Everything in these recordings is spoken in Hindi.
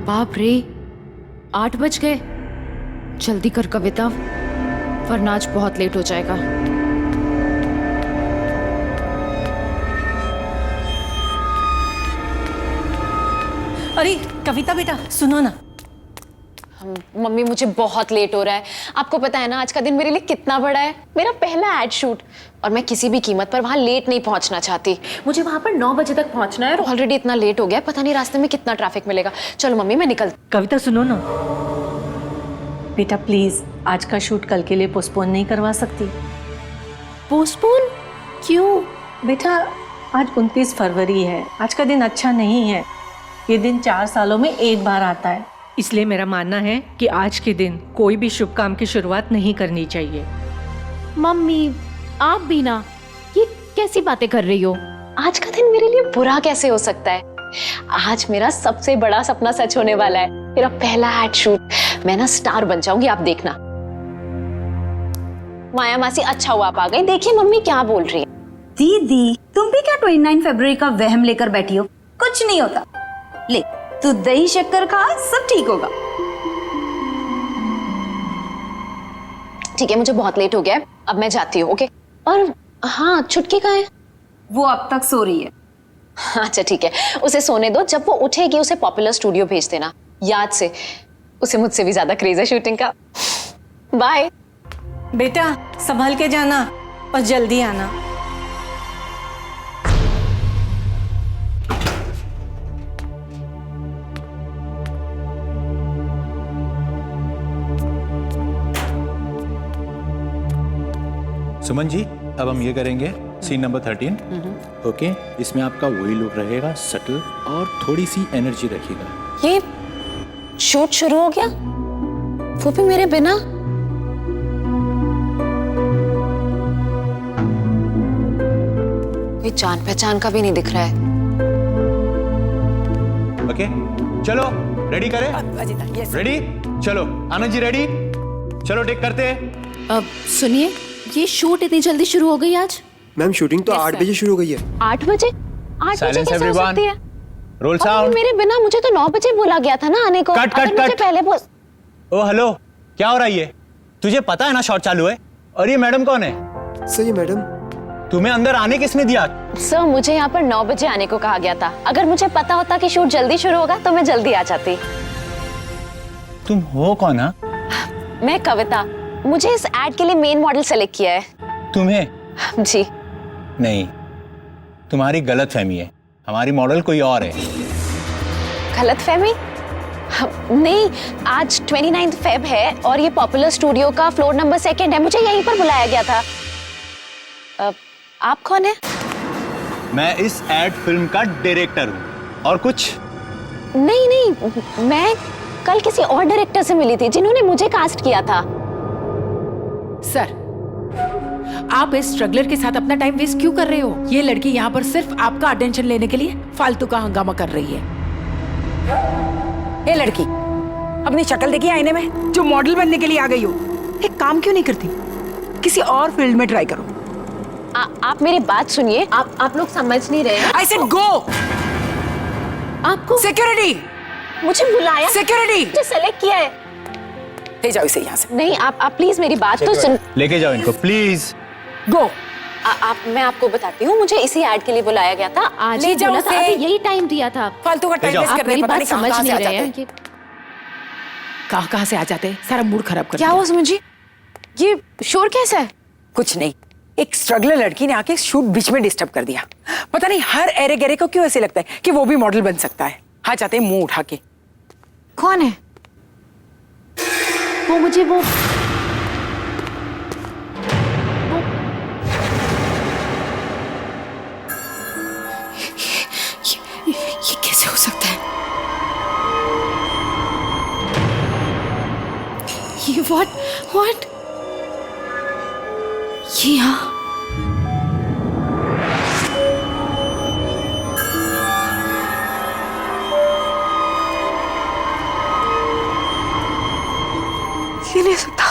बाप रे, 8 बज गए। जल्दी कर कविता, वरना आज बहुत लेट हो जाएगा। अरे कविता बेटा सुनो ना। मम्मी मुझे बहुत लेट हो रहा है। आपको पता है ना आज का दिन मेरे लिए कितना बड़ा है। मेरा पहला एड शूट और मैं किसी भी कीमत पर वहां लेट नहीं पहुंचना चाहती। मुझे वहां पर 9 बजे तक पहुंचना है और ऑलरेडी इतना लेट हो गया है, पता नहीं रास्ते में कितना ट्रैफिक मिलेगा। चलो मम्मी मैं निकल। कविता सुनो ना बेटा, प्लीज आज का शूट कल के लिए पोस्टपोन नहीं करवा सकती? पोस्टपोन क्यों? बेटा आज 29 फरवरी है, आज का दिन अच्छा नहीं है। ये दिन 4 सालों में एक बार आता है, इसलिए मेरा मानना है कि आज के दिन कोई भी शुभ काम की शुरुआत नहीं करनी चाहिए। मम्मी आप भी ना, ये कैसी बातें कर रही हो? आज का दिन मेरे लिए बुरा कैसे हो सकता है? आज मेरा सबसे बड़ा सपना सच होने वाला है, मेरा पहला एड शूट। मैं ना स्टार बन जाऊंगी, आप देखना। माया मासी अच्छा हुआ आप आ गई। देखिए मम्मी क्या बोल रही है। दीदी तुम भी क्या 29 फरवरी का वहम लेकर बैठी हो? कुछ नहीं होता। ले तू दही शक्कर खा, सब ठीक होगा। ठीक है, मुझे बहुत लेट हो गया है, अब मैं जाती हूँ। ओके। और हाँ, छुटकी कहाँ है? वो अब तक सो रही है। अच्छा ठीक है, उसे सोने दो। जब वो उठेगी उसे पॉपुलर स्टूडियो भेज देना, याद से। उसे मुझसे भी ज्यादा क्रेज है शूटिंग का। बाय बेटा संभल के जाना और जल्दी आना। सुमन जी, अब हम ये करेंगे सीन नंबर 13। ओके, इसमें आपका वही लुक रहेगा, सटल और थोड़ी सी एनर्जी रखिएगा। ये शूट शुरू हो गया, वो भी मेरे बिना। कोई जान पहचान का भी नहीं दिख रहा है। ओके चलो रेडी करें। रेडी, चलो आनंद जी रेडी, चलो टेक करते हैं। अब सुनिए, ये शूट इतनी जल्दी शुरू हो गई आज? मैम शूटिंग तो 8 बजे शुरू हो गई है। 8 बजे? 8 बजे Silence कैसे हो everyone. सकती है? रोल और साउंड। मेरे बिना, मुझे तो 9 बजे बोला गया था ना आने को। कट, अगर कट, मुझे कट। पहले ओ हेलो, क्या हो रहा है ये? तुझे पता है ना शॉट चालू है? और ये मैडम कौन है? सही है मैडम। तुम्हें अंदर आने किसने दिया? सर मुझे यहाँ पर 9 बजे आने को कहा गया था। अगर मुझे पता होता कि शूट जल्दी शुरू होगा तो मैं जल्दी आ जाती। तुम हो कौन? हा? मैं कविता, मुझे इस एड के लिए मेन मॉडल सेलेक्ट किया है। तुम्हें? जी। नहीं, तुम्हारी गलत फहमी है, हमारी मॉडल कोई और है। गलत फहमी? नहीं, आज 29 फेब है और ये पॉपुलर स्टूडियो का फ्लोर नंबर 2 है। मुझे यहीं पर बुलाया गया था। आप कौन है? मैं इस एड फिल्म का डायरेक्टर हूँ। और कुछ? नहीं नहीं, मैं कल किसी और डायरेक्टर से मिली थी जिन्होंने मुझे कास्ट किया था। सर, आप इस स्ट्रगलर के साथ अपना टाइम वेस्ट क्यों कर रहे हो? ये लड़की यहाँ पर सिर्फ आपका अटेंशन लेने के लिए फालतू का हंगामा कर रही है। ये लड़की अपनी शक्ल देखी आईने में, जो मॉडल बनने के लिए आ गई हो। एक काम क्यों नहीं करती? किसी और फील्ड में ट्राई करो। आप मेरी बात सुनिए। आप लोग समझ नहीं रहे। I said go. आपको सिक्योरिटी, मुझे बुलाया, सिक्योरिटी, मुझे सेलेक्ट किया है। ले जाओ इसे यहाँ से। नहीं, आप प्लीज मेरी बात तो सुन। लेके जाओ इनको प्लीज। गो। मैं आपको बताती हूँ, मुझे इसी एड के लिए बुलाया गया था। आज ले ही जाओ बोला था, उसे। अभी यही टाइम दिया था। फालतू का टाइम जाओ। वेस्ट आप कर रहे मेरी हैं, पता बात नहीं समझ कहाँ नहीं से आ रहे जाते हैं। कहाँ से आ जाते हैं, सारा मूड खराब कर क्या दिया। हुआ सुमन जी? ये शोर कैसा है? कुछ नहीं, एक स्ट्रगलर लड़की ने आके शूट बीच में डिस्टर्ब कर दिया। पता नहीं हर एरे गहरे को क्यों ऐसे लगता है कि वो भी मॉडल बन सकता है। हाँ चाहते हैं मुंह उठा के। कौन है वो? मुझे वो ये कैसे हो सकता है? ये व्हाट ये यहाँ? ये नहीं हो सकता,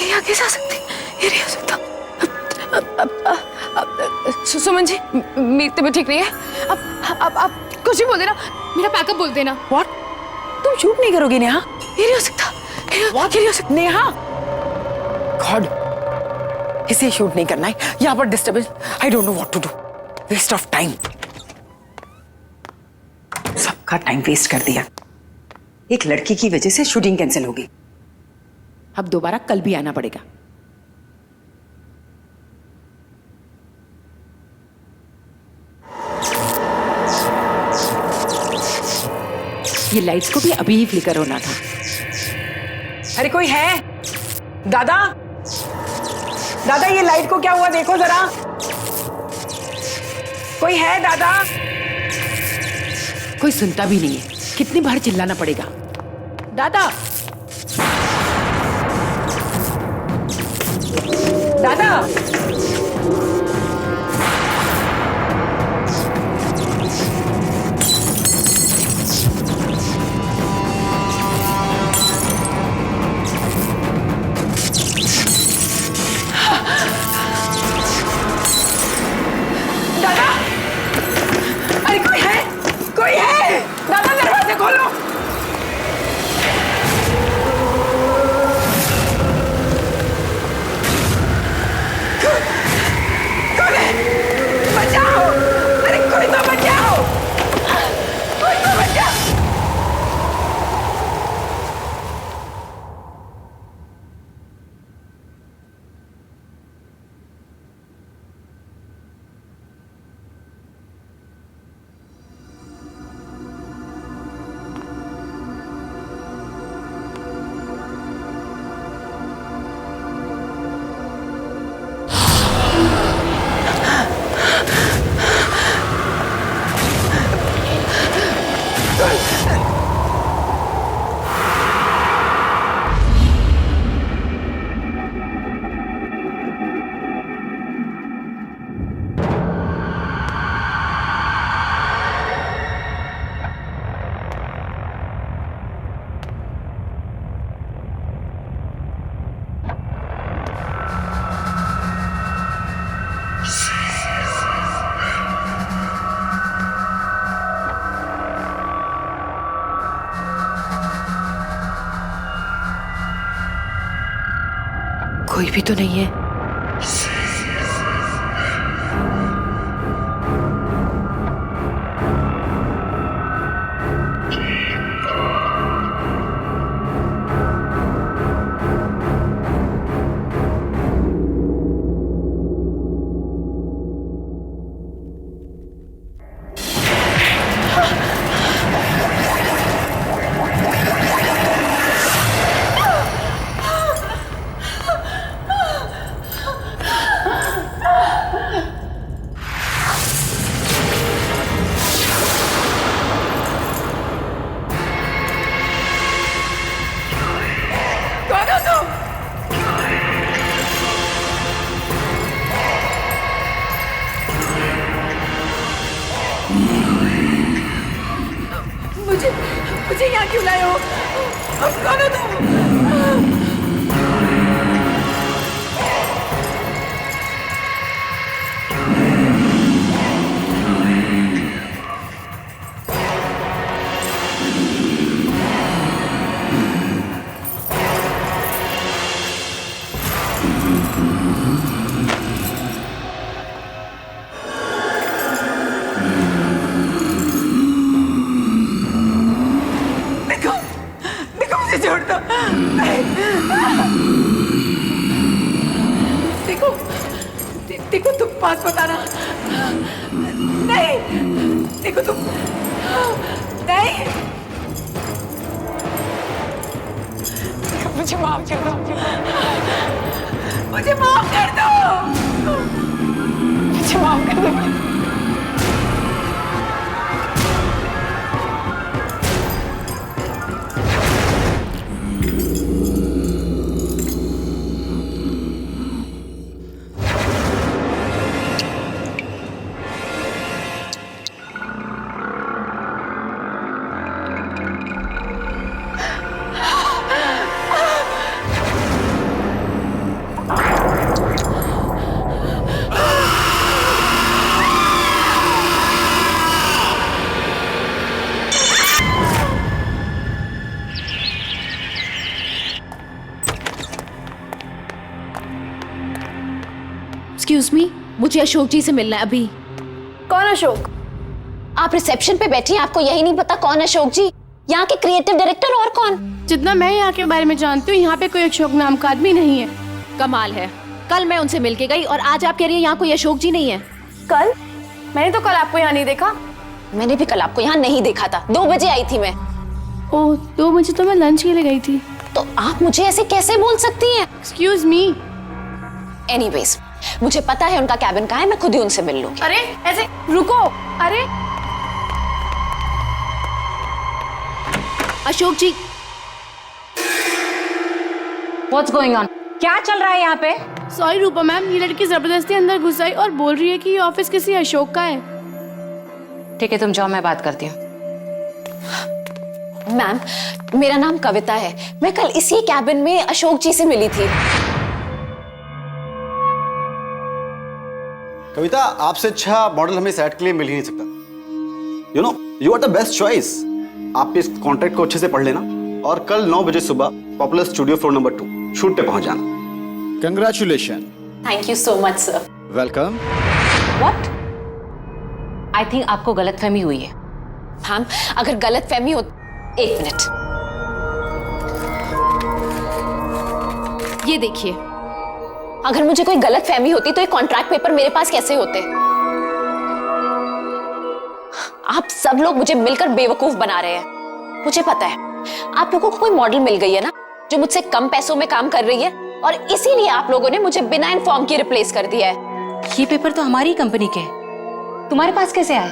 ये यहाँ कैसे आ सकती? ये नहीं हो सकता। सुमन जी, मेरी तबीयत ठीक नहीं है। अब कुछ भी बोल देना, मेरा पैकअप बोल देना। व्हाट? तुम शूट नहीं करोगी नेहा? ये नहीं हो सकता। ये नहीं हो सकता नेहा। गॉड, इसे शूट नहीं करना है, यहाँ पर disturbance. I don't know what to do. Waste of time, सबका टाइम वेस्ट कर दिया। एक लड़की की वजह से शूटिंग कैंसिल होगी। अब दोबारा कल भी आना पड़ेगा। ये लाइट्स को भी अभी ही फ्लिकर होना था। अरे कोई है? दादा, दादा ये लाइट को क्या हुआ देखो जरा। कोई है दादा? कोई सुनता भी नहीं है। कितनी बार चिल्लाना पड़ेगा? दादा, दादा, दादा, अरे कोई है? कोई है? दादा दरवाजे खोलो। कौन है? बचाओ! अरे कोई तो बचाओ! कोई तो बचाओ! कोई भी तो नहीं है। मुझे यहाँ क्यों लाए हो? कौन हो तुम? छोड़ दो। देखो देखो तुम पास बताना। नहीं देखो तुम नहीं। मुझे माफ कर दो। मुझे माफ कर दो। मुझे माफ कर दो। एक्सक्यूज मी, मुझे अशोक जी से मिलना है अभी। कौन अशोक? आप रिसेप्शन पे बैठी हैं, आपको यही नहीं पता कौन अशोक जी? यहाँ के क्रिएटिव डायरेक्टर और कौन? जितना मैं यहाँ के बारे में जानती हूँ, यहाँ पे कोई अशोक नाम का आदमी नहीं है। कमाल है, कल मैं उनसे मिलके गई और आज आप कह रही हैं यहाँ कोई अशोक जी नहीं है। कल? मैंने तो कल आपको यहाँ नहीं देखा। मैंने भी कल आपको यहाँ नहीं देखा था, 2 बजे आई थी मैं। ओह, 2 बजे तो मैं लंच के लिए गई थी। तो आप मुझे ऐसे कैसे बोल सकती हैं? Excuse me. एनीवेज, मुझे पता है उनका कैबिन कहाँ है, मैं खुद ही उनसे मिल लूंगी। अरे ऐसे रुको। अरे अशोक जी, What's going on? क्या चल रहा है यहाँ पे? सॉरी रूपा मैम, ये लड़की जबरदस्ती अंदर घुस आई और बोल रही है कि ये ऑफिस किसी अशोक का है। ठीक है, तुम जाओ, मैं बात करती हूँ। मैम, मेरा नाम कविता है, मैं कल इसी कैबिन में अशोक जी से मिली थी। कविता, आपसे अच्छा मॉडल हमें सेट के लिए मिल ही नहीं सकता। You know, you are the best choice. आप इस कॉन्ट्रैक्ट को अच्छे से पढ़ लेना और कल 9 बजे सुबह popular studio floor number 2 shoot पे पहुंच जाना। Congratulation. Thank you so much sir. Welcome. What? I think आपको गलतफहमी हुई है। मैम, अगर गलत फहमी हो, 1 मिनट। ये देखिए, अगर मुझे कोई गलत फहमी होती तो ये कॉन्ट्रैक्ट पेपर मेरे पास कैसे होते? आप सब लोग मुझे मिलकर बेवकूफ बना रहे हैं। मुझे पता है आप लोगों को कोई मॉडल मिल गई है ना, जो मुझसे कम पैसों में काम कर रही है, और इसीलिए आप लोगों ने मुझे बिना इन्फॉर्म के रिप्लेस कर दिया है। ये पेपर तो हमारी कंपनी के हैं, तुम्हारे पास कैसे आए?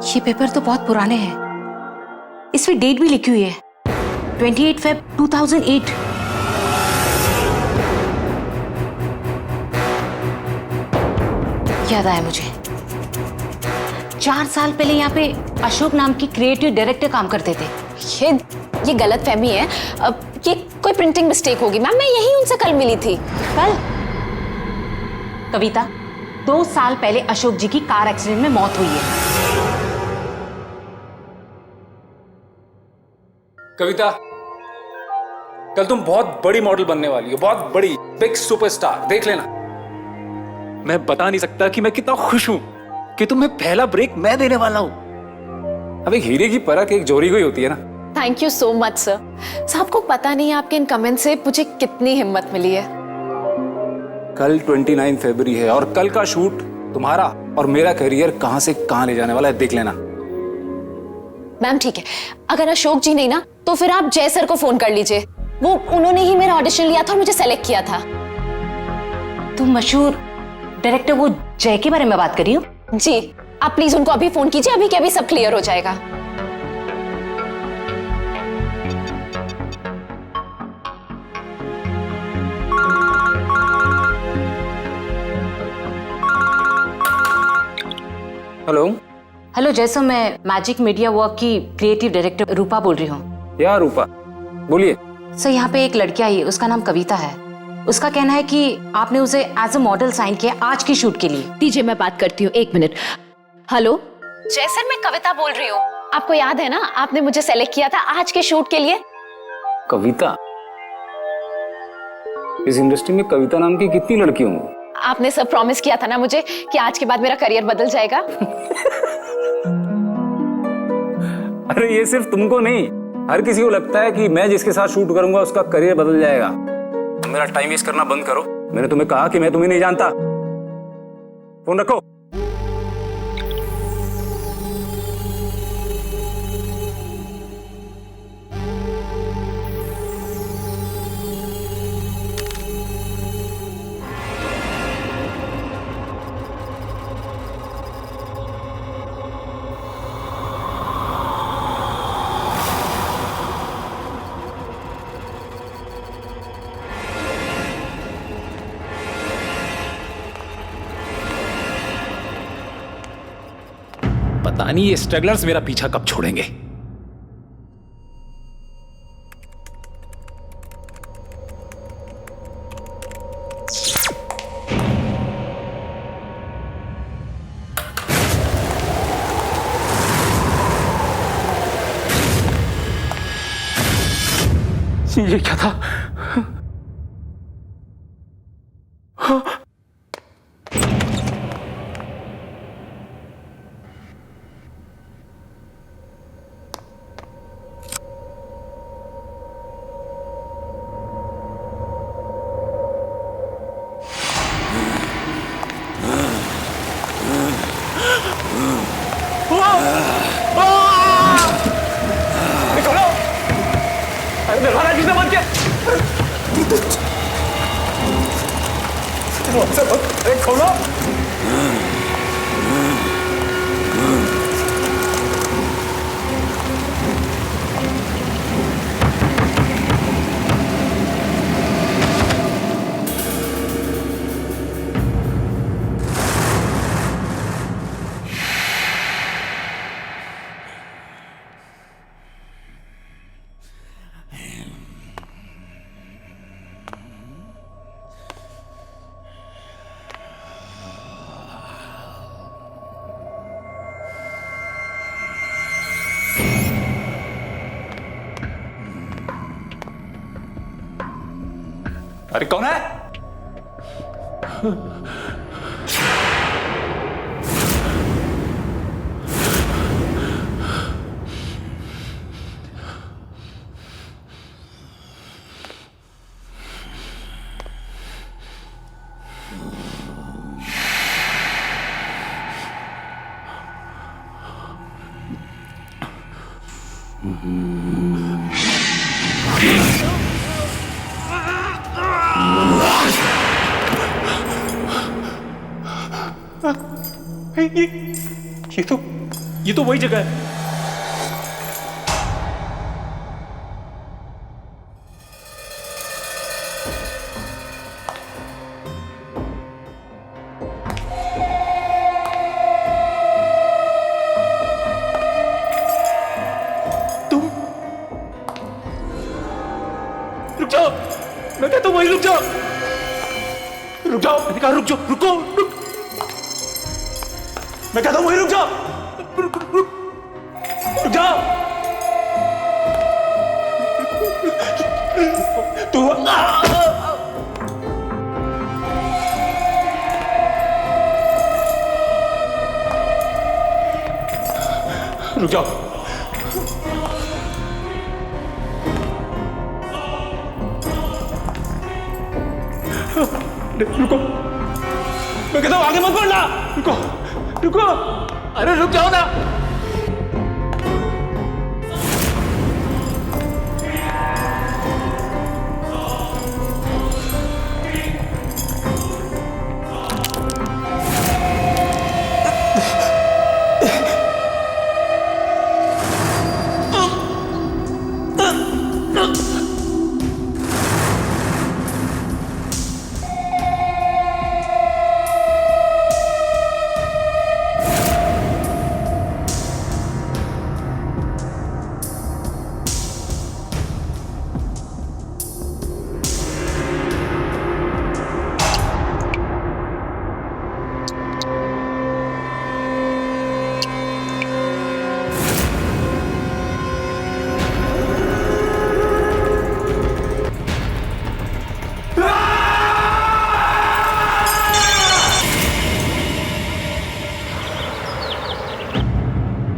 ये पेपर तो बहुत पुराने हैं, इसमें डेट भी लिखी हुई है, 28 Feb 2008। याद आया मुझे, 4 साल पहले यहाँ पे अशोक नाम की क्रिएटिव डायरेक्टर काम करते थे। ये गलत फहमी है, ये कोई प्रिंटिंग मिस्टेक होगी। मैम, मैं यही उनसे कल मिली थी। कल? कविता, 2 साल पहले अशोक जी की कार एक्सीडेंट में मौत हुई है। कविता, कल तुम बहुत बड़ी मॉडल बनने वाली हो, बहुत बड़ी, बिग सुपरस्टार। देख लेना। मैं बता नहीं सकता कि मैं कितना खुश हूं कि तुम्हें पहला ब्रेक मैं देने वाला हूं। अब एक हीरे की परख एक जोरी को ही होती है ना। Thank you so much sir. सबको पता नहीं आपके इन कमेंट से मुझे कितनी हिम्मत मिली है। कल 29 फरवरी है और कल का शूट तुम्हारा और मेरा करियर कहां से कहां ले जाने वाला है, देख लेना। मैम ठीक है, अगर अशोक जी नहीं ना, तो फिर आप जय सर को फोन कर लीजिए। वो उन्होंने ही मेरा ऑडिशन लिया था और मुझे सेलेक्ट किया था। तुम मशहूर डायरेक्टर वो जय के बारे में बात कर रही हो? जी, आप प्लीज उनको अभी फोन कीजिए, अभी के अभी सब क्लियर हो जाएगा। हेलो। हेलो जय सर, मैं मैजिक मीडिया वर्क की क्रिएटिव डायरेक्टर रूपा बोल रही हूँ। या रूपा, बोलिए। सर, यहाँ पे एक लड़की आई है, उसका नाम कविता है। उसका कहना है कि आपने उसे एज अ मॉडल साइन किया आज की शूट के लिए। दीजिए मैं बात करती हूँ, 1 मिनट। हेलो जय सर, मैं कविता बोल रही हूँ। आपको याद है ना, आपने मुझे सेलेक्ट किया था आज के शूट के लिए। कविता? इस इंडस्ट्री में कविता नाम की कितनी लड़की होंगी? आपने सब प्रॉमिस किया था ना मुझे कि आज के बाद मेरा करियर बदल जाएगा। अरे ये सिर्फ तुमको नहीं, हर किसी को लगता है कि मैं जिसके साथ शूट करूंगा उसका करियर बदल जाएगा। मेरा टाइम वेस्ट करना बंद करो। मैंने तुम्हें कहा कि मैं तुम्हें नहीं जानता। फोन रखो। पता नहीं ये स्ट्रगलर्स मेरा पीछा कब छोड़ेंगे। ये क्या था? छोड़ो। अरे कौन है? ये तो वही जगह है। तुम रुक जाओ, मैं कहता हूं वहीं रुक जाओ। रुक जाओ, मैंने कहा रुक जाओ, रुको, रुक। मैं कहता हूं वहीं रुक जाओ, रुक जाओ। तू रुक जाओ। रुको, मैं कहता हूं आगे मत बढ़ना। रुको, रुको, अरे रुक जाओ ना।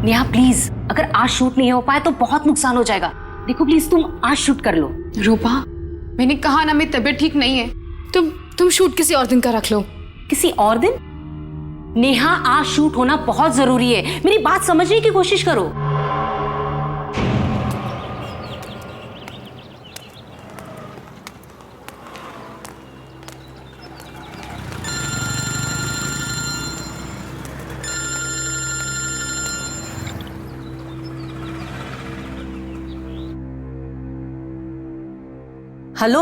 नेहा प्लीज, अगर आज शूट नहीं हो पाए तो बहुत नुकसान हो जाएगा। देखो प्लीज तुम आज शूट कर लो। रूपा, मैंने कहा ना मेरी तबीयत ठीक नहीं है। तुम शूट किसी और दिन का रख लो। किसी और दिन? नेहा आज शूट होना बहुत जरूरी है, मेरी बात समझने की कोशिश करो। हेलो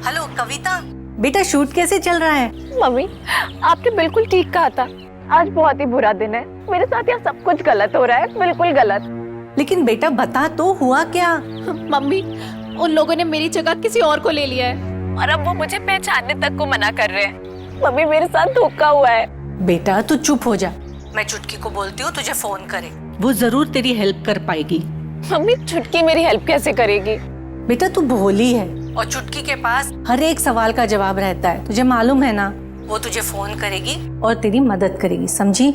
हेलो कविता, बेटा शूट कैसे चल रहा है? मम्मी, आपने बिल्कुल ठीक कहा था। आज बहुत ही बुरा दिन है। मेरे साथ यहाँ सब कुछ गलत हो रहा है, बिल्कुल गलत। लेकिन बेटा बता तो हुआ क्या? मम्मी, उन लोगों ने मेरी जगह किसी और को ले लिया है और अब वो मुझे पहचानने तक को मना कर रहे हैं। मम्मी, मेरे साथ धोखा हुआ है। बेटा तू चुप हो जा, मैं चुटकी को बोलती हूँ तुझे फोन करे, वो जरूर तेरी हेल्प कर पाएगी। मम्मी, चुटकी मेरी हेल्प कैसे करेगी? बेटा तू भोली है और चुटकी के पास हर एक सवाल का जवाब रहता है, तुझे मालूम है ना। वो तुझे फोन करेगी और तेरी मदद करेगी, समझी?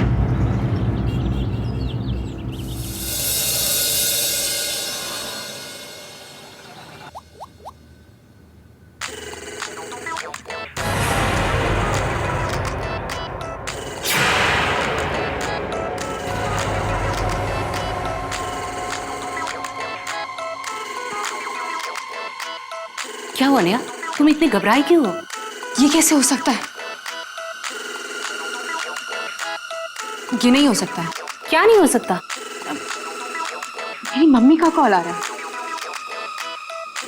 क्या हुआ नेहा, तुम इतनी घबराई क्यों हो? ये कैसे हो सकता है? ये नहीं हो सकता है। क्या नहीं हो सकता? मेरी मम्मी का कॉल आ रहा है।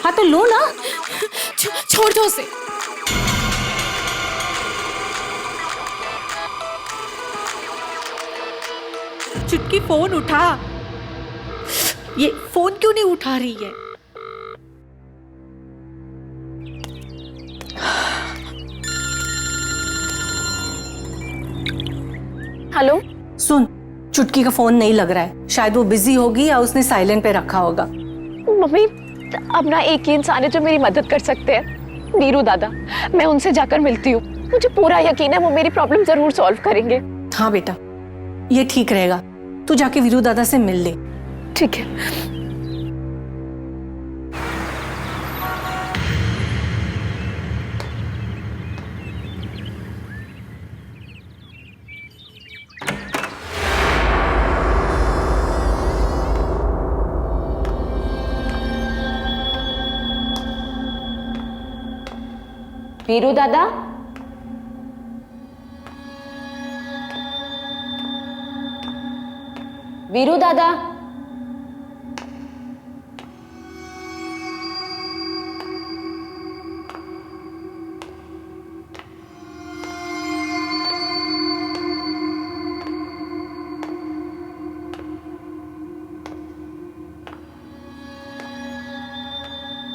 हाँ तो लो ना। छोड़ दो उसे। चुटकी फोन उठा। ये फोन क्यों नहीं उठा रही है? हेलो। सुन, चुटकी का फोन नहीं लग रहा है। शायद वो बिजी होगी या उसने साइलेंट पे रखा होगा। मम्मी, अब ना एक ही इंसान है जो मेरी मदद कर सकते हैं, वीरू दादा। मैं उनसे जाकर मिलती हूँ। मुझे पूरा यकीन है वो मेरी प्रॉब्लम जरूर सॉल्व करेंगे। हाँ बेटा, ये ठीक रहेगा। तू जाके वीरू दादा से मिल ले। ठीक है। वीरू दादा, वीरू दादा।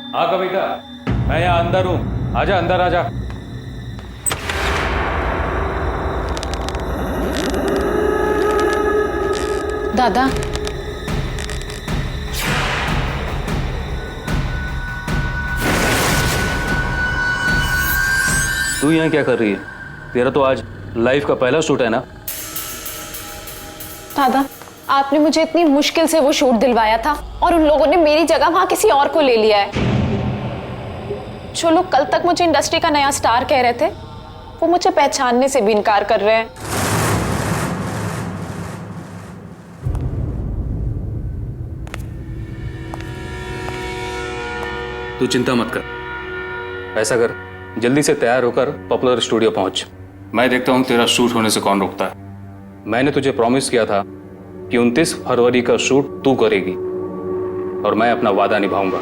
हाँ कविता, मैं यहाँ अंदर हूँ। आजा अंदर आजा। दादा, तू यहाँ क्या कर रही है? तेरा तो आज लाइफ का पहला शूट है ना? दादा, आपने मुझे इतनी मुश्किल से वो शूट दिलवाया था और उन लोगों ने मेरी जगह वहां किसी और को ले लिया है। जो लोग कल तक मुझे इंडस्ट्री का नया स्टार कह रहे थे, वो मुझे पहचानने से भी इनकार कर रहे हैं। तू चिंता मत कर। ऐसा कर, जल्दी से तैयार होकर पॉपुलर स्टूडियो पहुंच। मैं देखता हूं तेरा शूट होने से कौन रोकता है। मैंने तुझे प्रॉमिस किया था कि 29 फरवरी का शूट तू करेगी और मैं अपना वादा निभाऊंगा।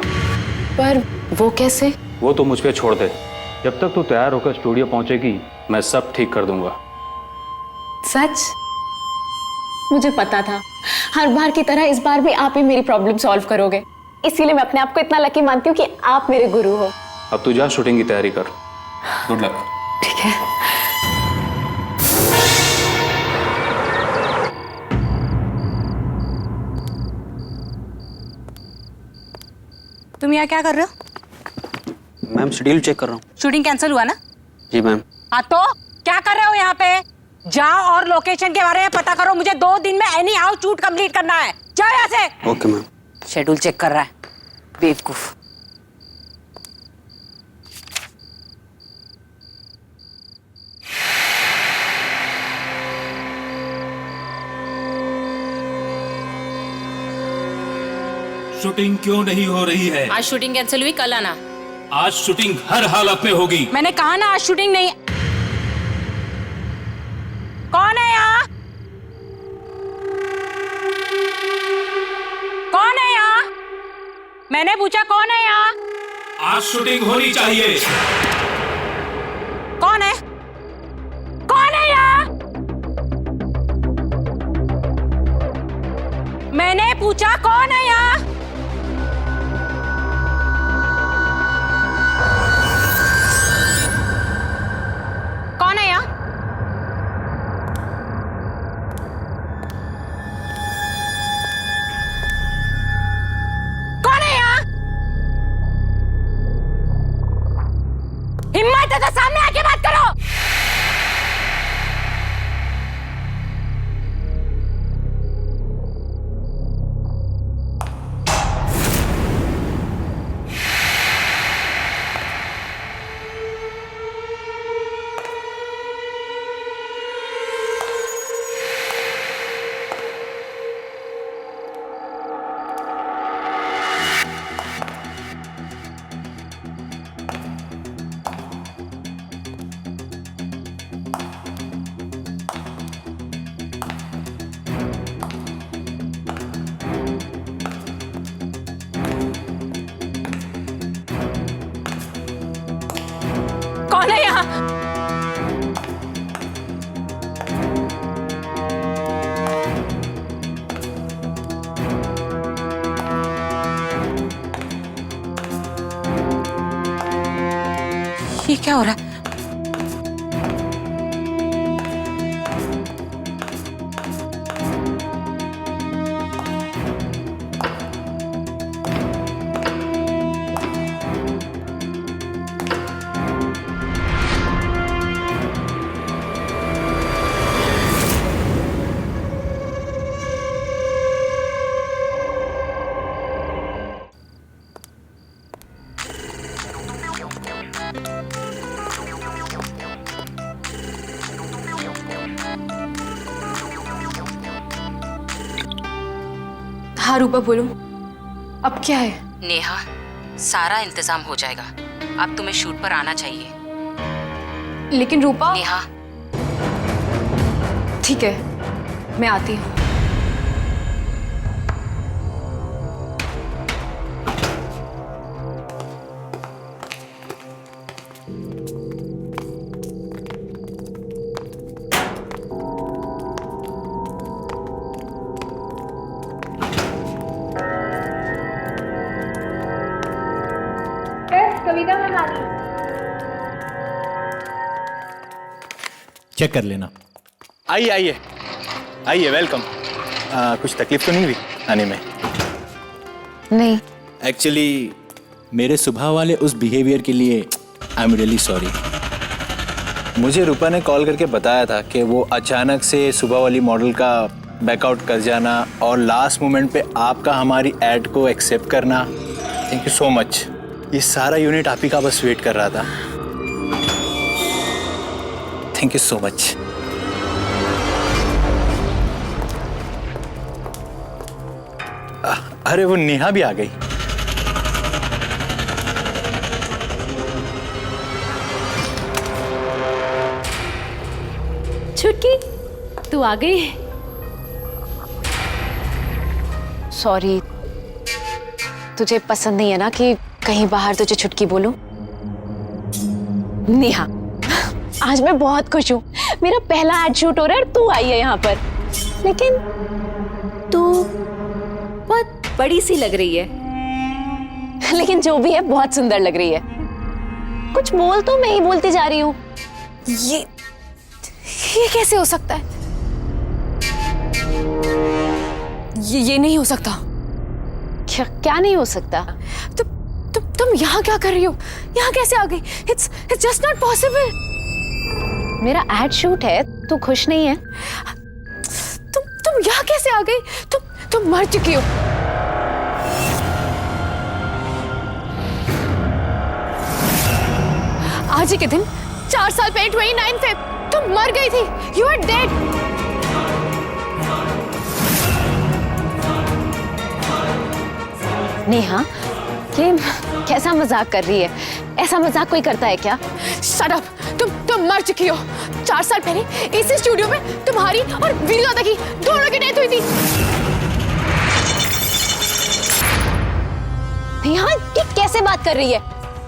पर वो कैसे? वो तो मुझ पे छोड़ दे। जब तक तू तैयार होकर स्टूडियो पहुंचेगी, मैं सब ठीक कर दूंगा। सच? मुझे पता था हर बार की तरह इस बार भी आप ही मेरी प्रॉब्लम सॉल्व करोगे, इसीलिए मैं अपने आप को इतना लकी मानती हूँ कि आप मेरे गुरु हो। अब तू जा, शूटिंग की तैयारी कर। Good luck. ठीक है। तुम यहाँ क्या कर रहे हो? मैम शेड्यूल चेक कर रहा हूँ। शूटिंग कैंसिल हुआ ना? जी मैम। हाँ तो क्या कर रहे हो यहाँ पे? जाओ और लोकेशन के बारे में पता करो। मुझे 2 दिन में एनी हाउ शूट कंप्लीट करना है। जाओ यहाँ से। Okay ma'am. शेड्यूल चेक कर रहा है, बेवकूफ। शूटिंग क्यों नहीं हो रही है? आज शूटिंग कैंसिल हुई, कल आना। आज शूटिंग हर हालत में होगी। मैंने कहा ना आज शूटिंग नहीं। कौन है यहाँ? कौन है यहाँ? मैंने पूछा कौन है यहाँ? आज शूटिंग होनी चाहिए। कौन है? कौन है यहाँ? मैंने पूछा कौन है यहाँ? कौन है यहाँ? कौन है यहाँ? हिम्मत है तो सामने आके बात करो। ये क्या हो रहा है? हाँ रूपा बोलो, अब क्या है? नेहा, सारा इंतजाम हो जाएगा। अब तुम्हें शूट पर आना चाहिए। लेकिन रूपा। नेहा, ठीक है, मैं आती हूँ। चेक कर लेना। आइए आइए आइए, वेलकम। कुछ तकलीफ तो नहीं हुई आने में? नहीं। एक्चुअली मेरे सुबह वाले उस बिहेवियर के लिए आई एम रियली सॉरी। मुझे रूपा ने कॉल करके बताया था कि वो अचानक से सुबह वाली मॉडल का बैकआउट कर जाना और लास्ट मोमेंट पे आपका हमारी ऐड को एक्सेप्ट करना। Thank you so much. ये सारा यूनिट आप ही का बस वेट कर रहा था। Thank you so much. अरे वो नेहा भी आ गई। छुटकी, तू आ गई। सॉरी, तुझे पसंद नहीं है ना कि कहीं बाहर तुझे छुटकी बोलूं? नेहा, आज मैं बहुत खुश हूँ। मेरा पहला एड शूट हो रहा है और तू आई है यहाँ पर। लेकिन तू बहुत बड़ी सी लग रही है। लेकिन जो भी है बहुत सुंदर लग रही है। कुछ बोल तो, मैं ही बोलती जा रही हूँ। ये कैसे हो सकता है? ये नहीं हो सकता। क्या नहीं हो सकता? तुम यहाँ क्या कर रही हो? यहाँ कैसे आ गई? It's just not possible. मेरा एड शूट है, तू खुश नहीं है? तुम यहाँ कैसे आ गई? तुम मर चुकी हो। आज ही के दिन 4 साल पहले 29 फेब तुम मर गई थी। You are dead. नेहा, ये कैसा मजाक कर रही है? ऐसा मजाक कोई करता है क्या? Shut up. तुम मर चुकी हो। 4 साल पहले इसी स्टूडियो में तुम्हारी और वीर दादा की दोनों की डेथ हुई थी। नेहा, ये कैसे बात कर रही है?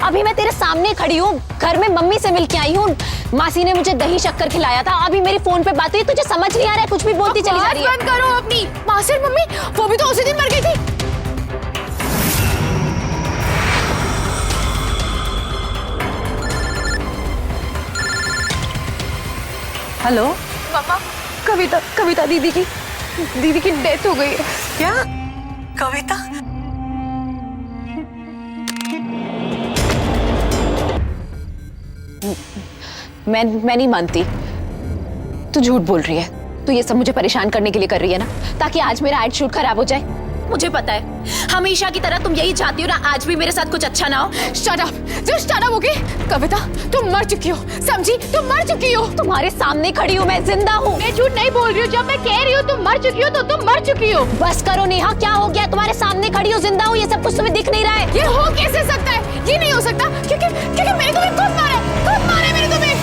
अभी मैं तेरे सामने खड़ी हूँ, घर में मम्मी से मिलके आई हूँ। मासी ने मुझे दही शक्कर खिलाया था। अभी मेरी फोन पे बात हुई, तुझे समझ नहीं आ रहा है? कुछ भी बोलती चली जा रही है। बंद करो अपनी। मासी और मम्मी वो भी तो उसी दिन मर गई थी। हेलो मम्मा, कविता दीदी की डेथ हो गई है। क्या? कविता? मैं नहीं मानती। तू झूठ बोल रही है। तू ये सब मुझे परेशान करने के लिए कर रही है ना, ताकि आज मेरा एड शूट खराब हो जाए। मुझे पता है, हमेशा की तरह तुम यही चाहती हो ना, आज भी मेरे साथ कुछ अच्छा ना हो। Shut up, just shut up, okay? Kavita, तुम मर चुकी हो, समझी? तुम मर चुकी हो। तुम्हारे सामने खड़ी हूँ, मैं जिंदा हूँ। मैं झूठ नहीं बोल रही हूँ। जब मैं कह रही हूँ तुम मर चुकी हो तो तुम मर चुकी हो। बस करो नेहा, क्या हो गया? तुम्हारे सामने खड़ी हूँ, जिंदा हूँ, ये सब कुछ तुम्हें दिख नहीं रहा है? ये हो कैसे सकता है? ये नहीं हो सकता, क्योंकि मैंने तुम्हें खुद मारे मैंने तुम्हें।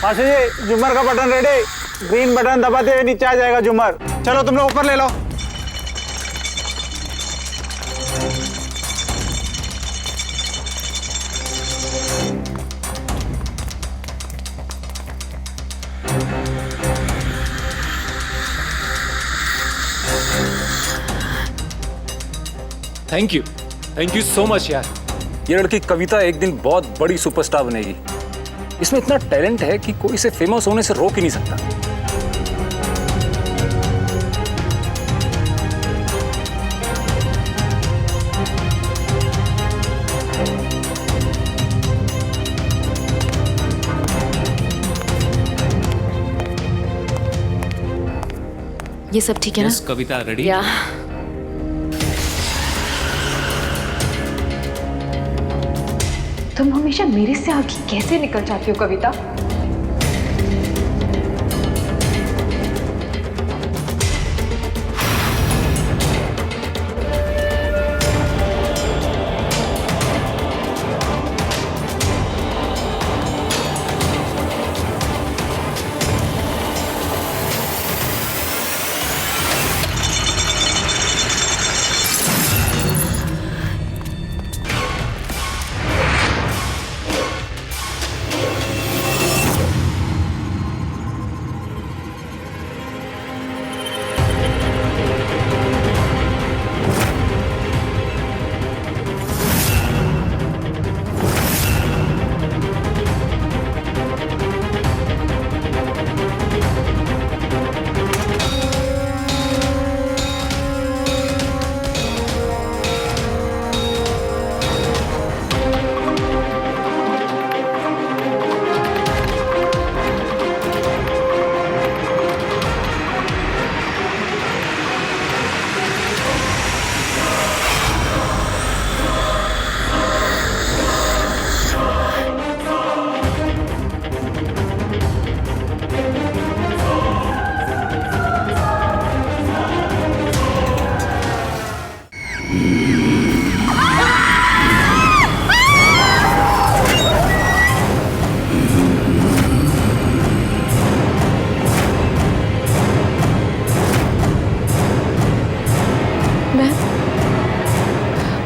मासी जी, झूमर का बटन रेडी। ग्रीन बटन दबाते हुए नीचे आ जाएगा झूमर। चलो तुम लोग ऊपर ले लो। थैंक यू सो मच यार। ये लड़की कविता एक दिन बहुत बड़ी सुपरस्टार बनेगी। इसमें इतना टैलेंट है कि कोई इसे फेमस होने से रोक ही नहीं सकता। ये सब ठीक है ना? कविता रेडी? या तुम हमेशा मेरे से आगे कैसे निकल जाती हो कविता?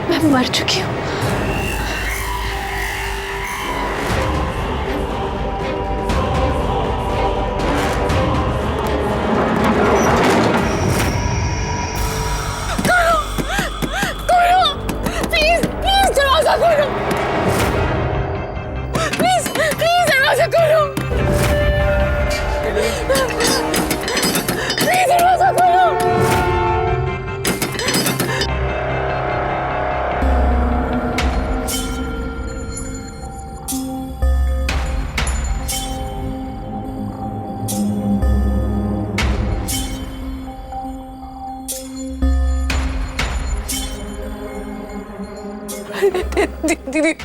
मैं मर चुकी हूँ।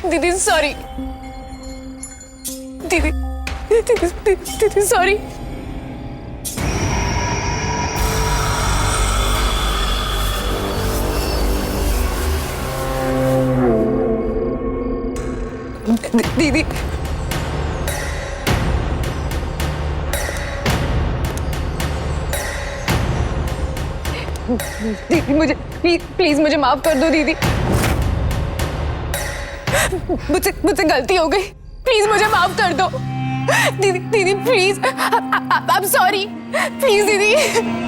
दीदी सॉरी। दीदी सॉरी। दीदी दीदी मुझे प्लीज मुझे माफ कर दो दीदी। मुझसे गलती हो गई, प्लीज मुझे माफ कर दो दीदी please. I am sorry, please दीदी।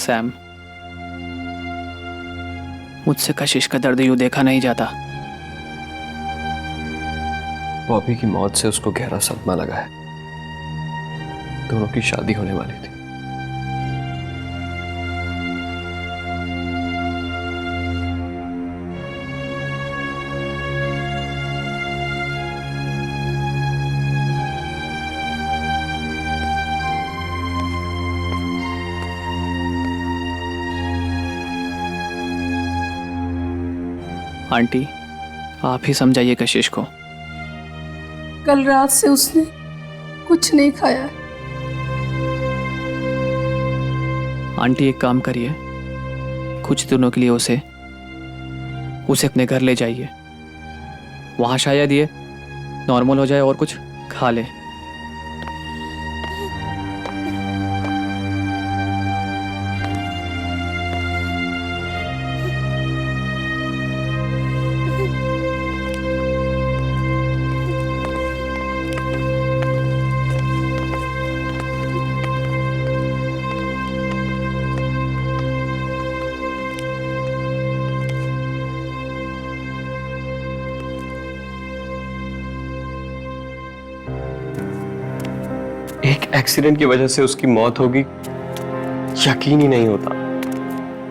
सैम, मुझसे कशिश का दर्द यूं देखा नहीं जाता। बॉबी की मौत से उसको गहरा सदमा लगा है। दोनों की शादी होने वाली थी। आंटी, आप ही समझाइए कशिश को। कल रात से उसने कुछ नहीं खाया। आंटी एक काम करिए, कुछ दिनों के लिए उसे अपने घर ले जाइए। वहां शायद ये नॉर्मल हो जाए और कुछ खा ले। एक एक्सीडेंट की वजह से उसकी मौत होगी, यकीन ही नहीं होता।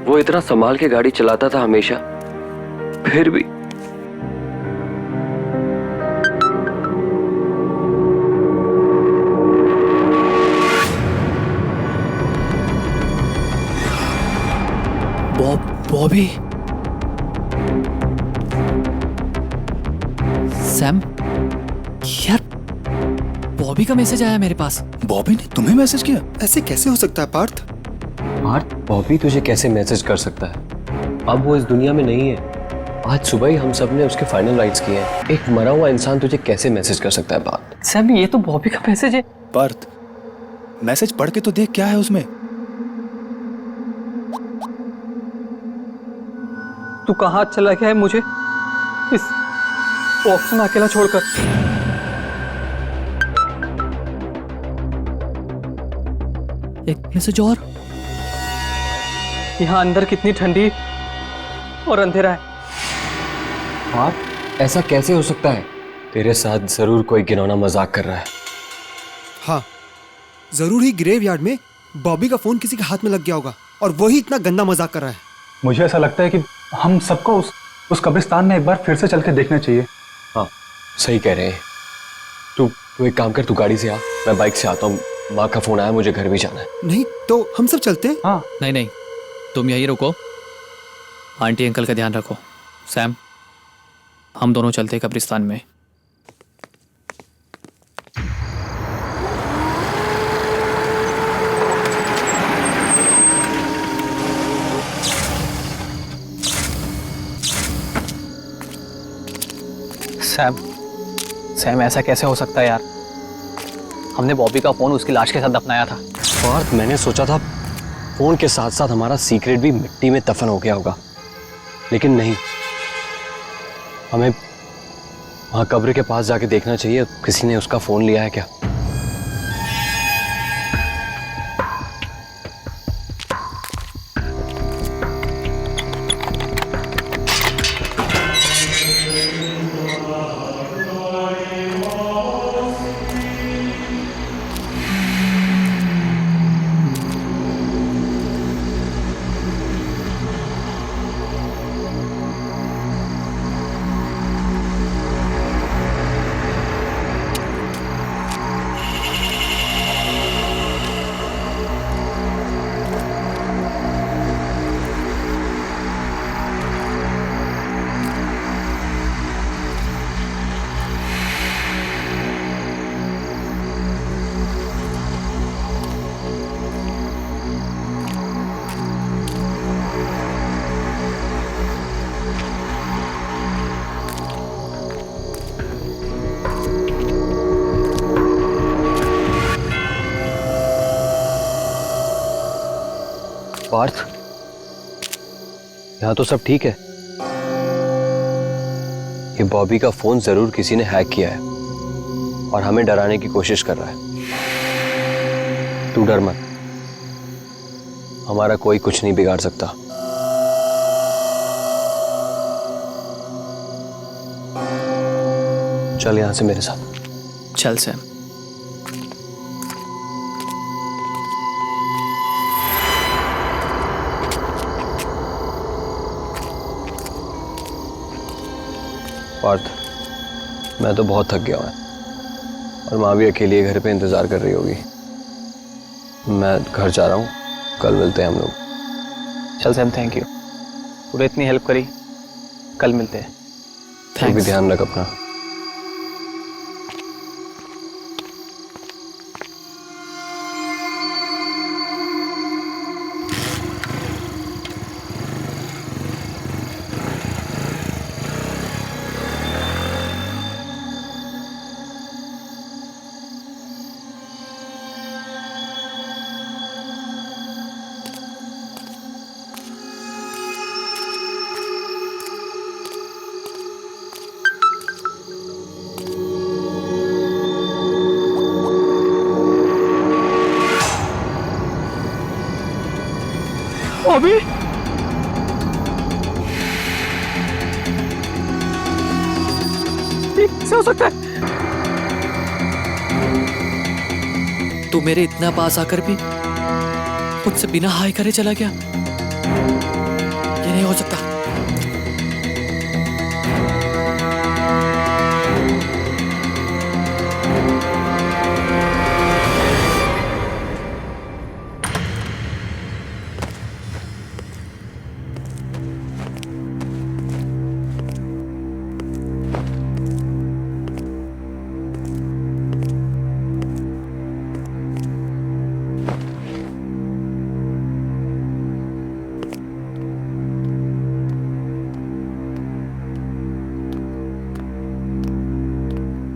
वो इतना संभाल के गाड़ी चलाता था हमेशा, फिर भी। बॉबी, सैम, यार बॉबी का मैसेज आया मेरे पास। बॉबी ने तुम्हें मैसेज किया? ऐसे कैसे हो सकता है पार्थ? पार्थ, बॉबी तुझे कैसे मैसेज कर सकता है? अब वो इस दुनिया में नहीं है। आज सुबह ही हम सब ने उसके फाइनल राइट्स किए हैं। एक मरा हुआ इंसान तुझे कैसे मैसेज कर सकता है पार्थ? सैम, ये तो बॉबी का मैसेज है। पार्थ, मैसेज पढ़ के तो देख क्या है उसमें। तू कहाँ चला गया है मुझे इस बॉक्स में अकेला छोड़कर? एक मैसेज और। यहाँ अंदर कितनी ठंडी और अंधेरा है। पार्थ, ऐसा कैसे हो सकता है? तेरे साथ जरूर कोई घिनौना मजाक कर रहा है। हाँ, जरूर ही ग्रेवयार्ड में बॉबी का फोन किसी के हाथ में लग गया होगा और वही इतना गंदा मजाक कर रहा है। मुझे ऐसा लगता है कि हम सबको उस कब्रिस्तान में एक बार फिर से चल के देखना चाहिए। हाँ, सही कह रहे हैं। तू एक काम कर, तू गाड़ी से आ, मैं बाइक से आता हूँ। माँ का फोन आया, मुझे घर भी जाना है। नहीं तो हम सब चलते हैं। हाँ। नहीं, तुम यहीं रुको, आंटी अंकल का ध्यान रखो। सैम, हम दोनों चलते हैं कब्रिस्तान में। सैम, ऐसा कैसे हो सकता है यार? हमने बॉबी का फोन उसकी लाश के साथ दफनाया था। पार्थ, मैंने सोचा था फोन के साथ साथ हमारा सीक्रेट भी मिट्टी में दफन हो गया होगा, लेकिन नहीं। हमें वहां कब्र के पास जाके देखना चाहिए, किसी ने उसका फोन लिया है क्या। पार्थ, यहाँ तो सब ठीक है। ये बॉबी का फोन जरूर किसी ने हैक किया है और हमें डराने की कोशिश कर रहा है। तू डर मत, हमारा कोई कुछ नहीं बिगाड़ सकता। चल यहां से मेरे साथ। चल सैम। पार्थ, मैं तो बहुत थक गया हूं और माँ भी अकेली घर पे इंतजार कर रही होगी। मैं घर जा रहा हूँ, कल मिलते हैं हम लोग। चल सैम, थैंक यू। तूने इतनी हेल्प करी, कल मिलते हैं। तू भी ध्यान रख अपना। अभी कैसे हो सकता है? तू मेरे इतना पास आकर भी मुझसे बिना हाय करे चला गया। ये नहीं हो सकता।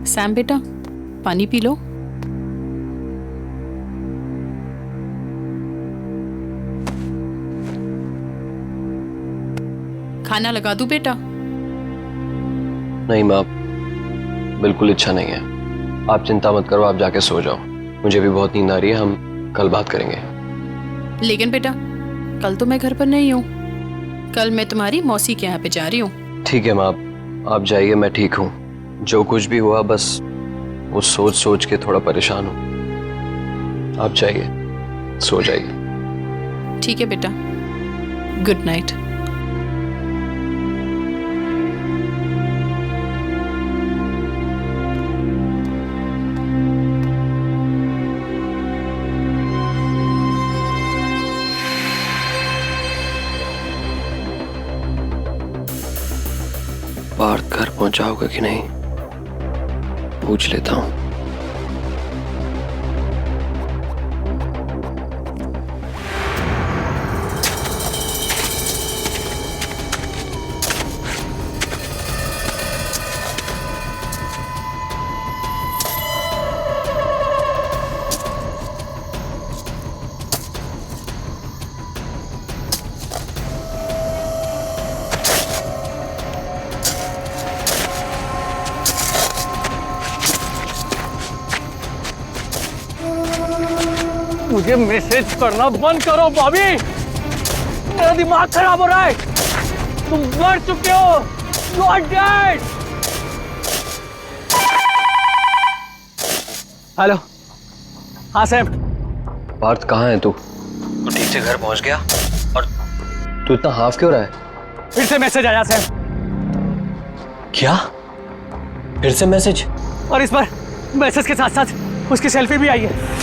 सैम बेटा, पानी पी लो। खाना लगा दूं बेटा? नहीं माँ, बिल्कुल इच्छा नहीं है। आप चिंता मत करो, आप जाके सो जाओ। मुझे भी बहुत नींद आ रही है, हम कल बात करेंगे। लेकिन बेटा, कल तो मैं घर पर नहीं हूँ। कल मैं तुम्हारी मौसी के यहाँ पे जा रही हूँ। ठीक है माँ, आप जाइए, मैं ठीक हूँ। जो कुछ भी हुआ बस वो सोच सोच के थोड़ा परेशान हूँ। आप जाइए, सो जाइए। ठीक है बेटा, गुड नाइट। पार्थ घर पहुंचा होगा कि नहीं, पूछ लेता हूं। मुझे मैसेज करना बंद करो बॉबी, मेरा दिमाग खराब हो रहा है। तुम मर चुके हो, यू आर डेड। हेलो, हाँ सैम। पार्थ कहाँ है तू? तू ठीक से घर पहुंच गया? और तू इतना हाफ क्यों रहा है? फिर से मैसेज आया सैम। क्या? फिर से मैसेज? और इस बार मैसेज के साथ साथ उसकी सेल्फी भी आई है।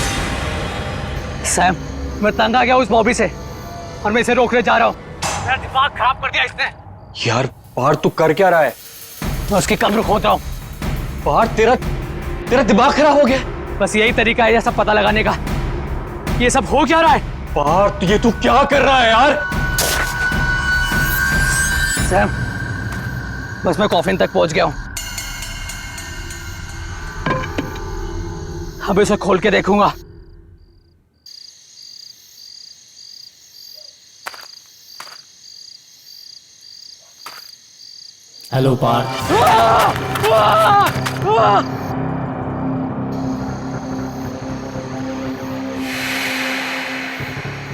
सैम, मैं तंग आ गया उस बॉबी से और मैं इसे रोकने जा रहा हूँ। मेरा दिमाग खराब कर दिया इसने। यार पार्थ, तू कर क्या रहा है? मैं उसकी कब्र खोद रहा हूँ। पार्थ, तेरा दिमाग खराब हो गया। बस यही तरीका है ये सब पता लगाने का। ये सब हो क्या रहा है? पार्थ, ये तू क्या कर रहा है यार? सैम, बस मैं कॉफिन तक पहुंच गया हूँ। अब इसे खोल के देखूंगा। हेलो पार्थ।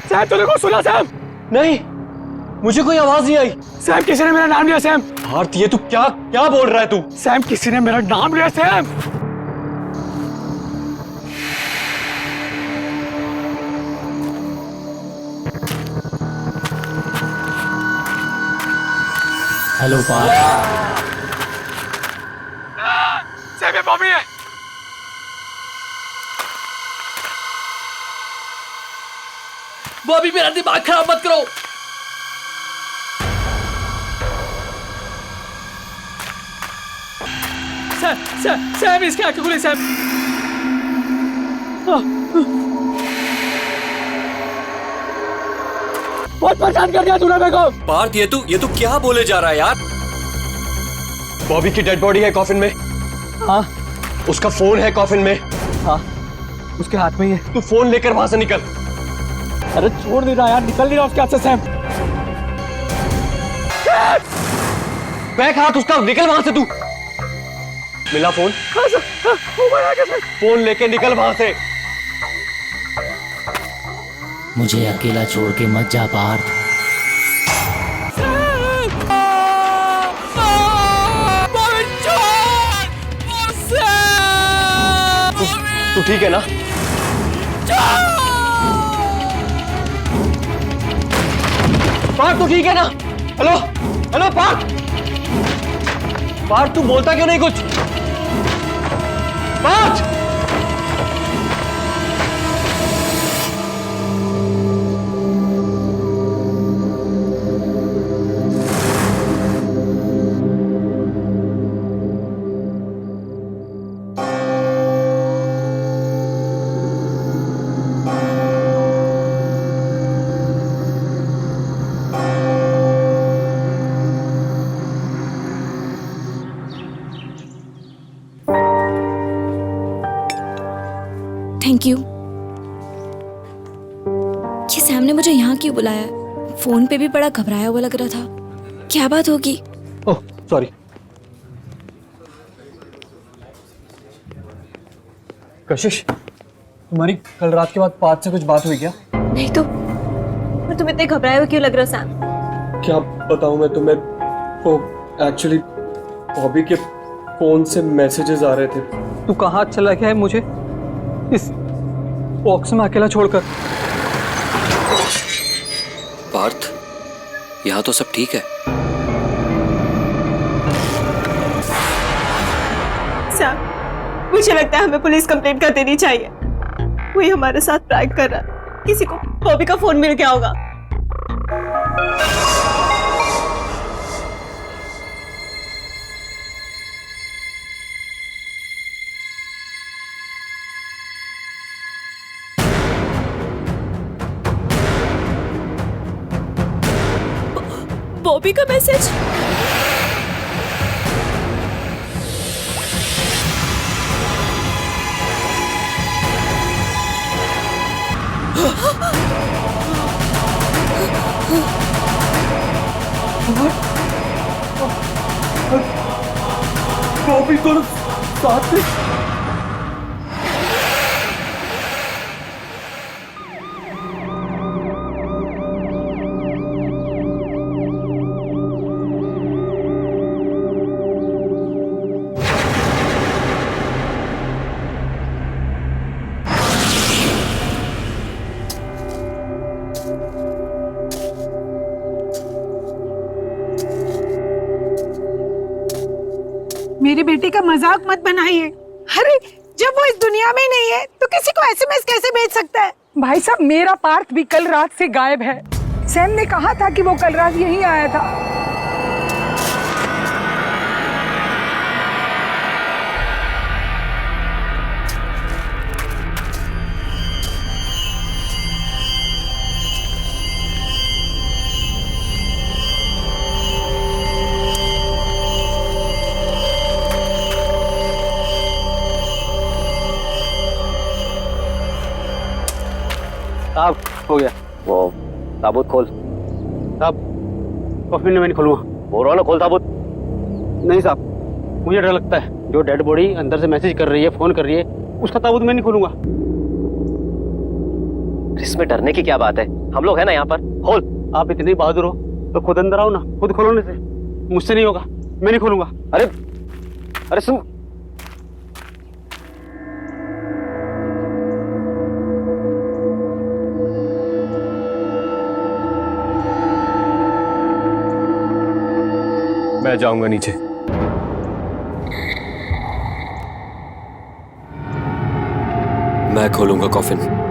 सैम तूने को सुना सैम? नहीं, मुझे कोई आवाज नहीं आई। सैम किसी ने मेरा नाम लिया सैम। पार्थ ये तू क्या क्या बोल रहा है तू? सैम किसी ने मेरा नाम लिया सैम। हेलो पार्थ। सैम ये बॉबी है। बॉबी मेरा दिमाग खराब मत करो। सैम इसकी आंखें खुली सैम। बहुत परेशान कर दिया तूने मेरे को। पार्थ ये तू क्या बोले जा रहा है यार? बॉबी की डेड बॉडी है कॉफिन में। हाँ। उसका फोन है कॉफिन में। हाँ उसके हाथ में ही है। तू फोन लेकर वहां से निकल। अरे छोड़ नहीं रहा यार, निकल नहीं रहा उसके हाथ से सैम। बैक हाथ उसका, निकल वहां से तू। मिला फोन? फोन लेके निकल वहां से। मुझे अकेला छोड़ के मत जा पार्थ। तू ठीक है ना? पार्थ तू ठीक है ना? Hello hello Partha. पार्थ तू बोलता क्यों नहीं कुछ? Parth thank you. ये सैम ने मुझे यहाँ क्यों बुलाया? फोन पे भी बड़ा घबराया हुआ लग रहा था। क्या बात होगी? Oh sorry. कशिश तुम्हारी कल रात के बाद पार्थ से कुछ बात हुई क्या? नहीं तो पर तुम इतने घबराए हुए क्यों लग रहे हो सैम? क्या बताऊं मैं तुम्हें, वो एक्चुअली बॉबी के फोन से मैसेजेस आ रहे थे। तू कहाँ चला गया है मुझे इस बॉक्स में अकेला छोड़कर? पार्थ यहाँ तो सब ठीक है। सैम मुझे लगता है हमें पुलिस कंप्लेंट कर देनी चाहिए। कोई हमारे साथ प्रैंक कर रहा है। किसी को बॉबी का फोन मिल गया होगा। बॉबी का मैसेज। बॉबी को साथ में मेरी बेटी का मजाक मत बनाइए। अरे जब वो इस दुनिया में ही नहीं है तो किसी को एसएमएस कैसे भेज सकता है? भाई साहब मेरा पार्थ भी कल रात से गायब है। सैम ने कहा था कि वो कल रात यहीं आया था। साहब हो गया। वो ताबूत खोल। साहब कॉफी में मैं नहीं खोलूँगा। बोल रहा ना खोल ताबूत। नहीं साहब मुझे डर लगता है। जो डेड बॉडी अंदर से मैसेज कर रही है, फोन कर रही है, उसका ताबूत मैं नहीं खोलूँगा। इसमें डरने की क्या बात है? हम लोग हैं ना यहाँ पर, खोल। आप इतनी बहादुर हो तो खुद अंदर आओ ना, खुद खोलोने से। मुझसे नहीं होगा, मैं नहीं खोलूंगा। अरे सुन, मैं जाऊंगा नीचे। मैं खोलूंगा कॉफिन।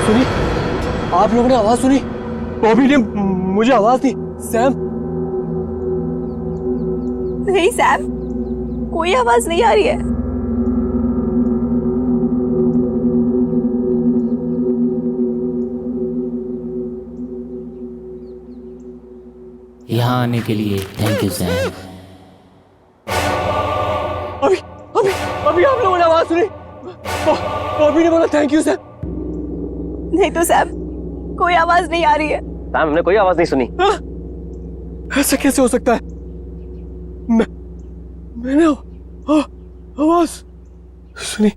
सुनी? आप लोगों ने आवाज सुनी? बॉबी ने मुझे आवाज दी। सैम? नहीं सैम, कोई आवाज नहीं आ रही है। यहाँ आने के लिए थैंक यू सैम। अभी आप लोगों ने आवाज सुनी? बॉबी ने बोला थैंक यू सैम। नहीं तो सैम, कोई आवाज नहीं आ रही है। सैम, हमने कोई आवाज नहीं सुनी। ऐसा कैसे हो सकता है? मैंने आवाज सुनी।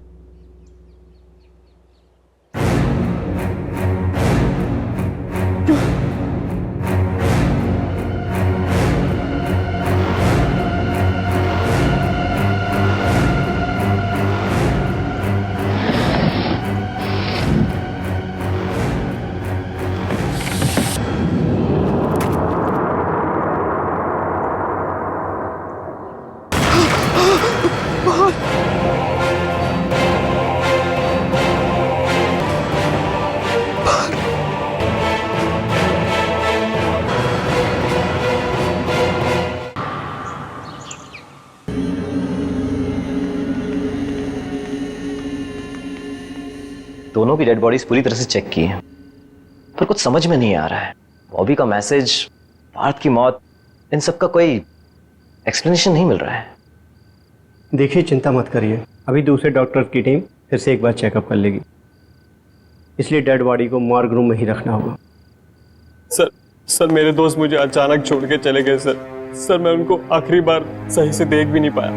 दोनों की डेड बॉडीज पूरी तरह से चेक की है, पर कुछ समझ में नहीं आ रहा है। बॉबी का मैसेज, पार्थ की मौत, इन सब का कोई एक्सप्लेनेशन नहीं मिल रहा है। देखिए, चिंता मत करिए, अभी दूसरे डॉक्टर की टीम फिर से एक बार चेकअप कर लेगी, इसलिए डेड बॉडी को मॉर्ग रूम में ही रखना होगा। सर मेरे दोस्त मुझे अचानक छोड़ के चले गए सर। मैं उनको आखिरी बार सही से देख भी नहीं पाया।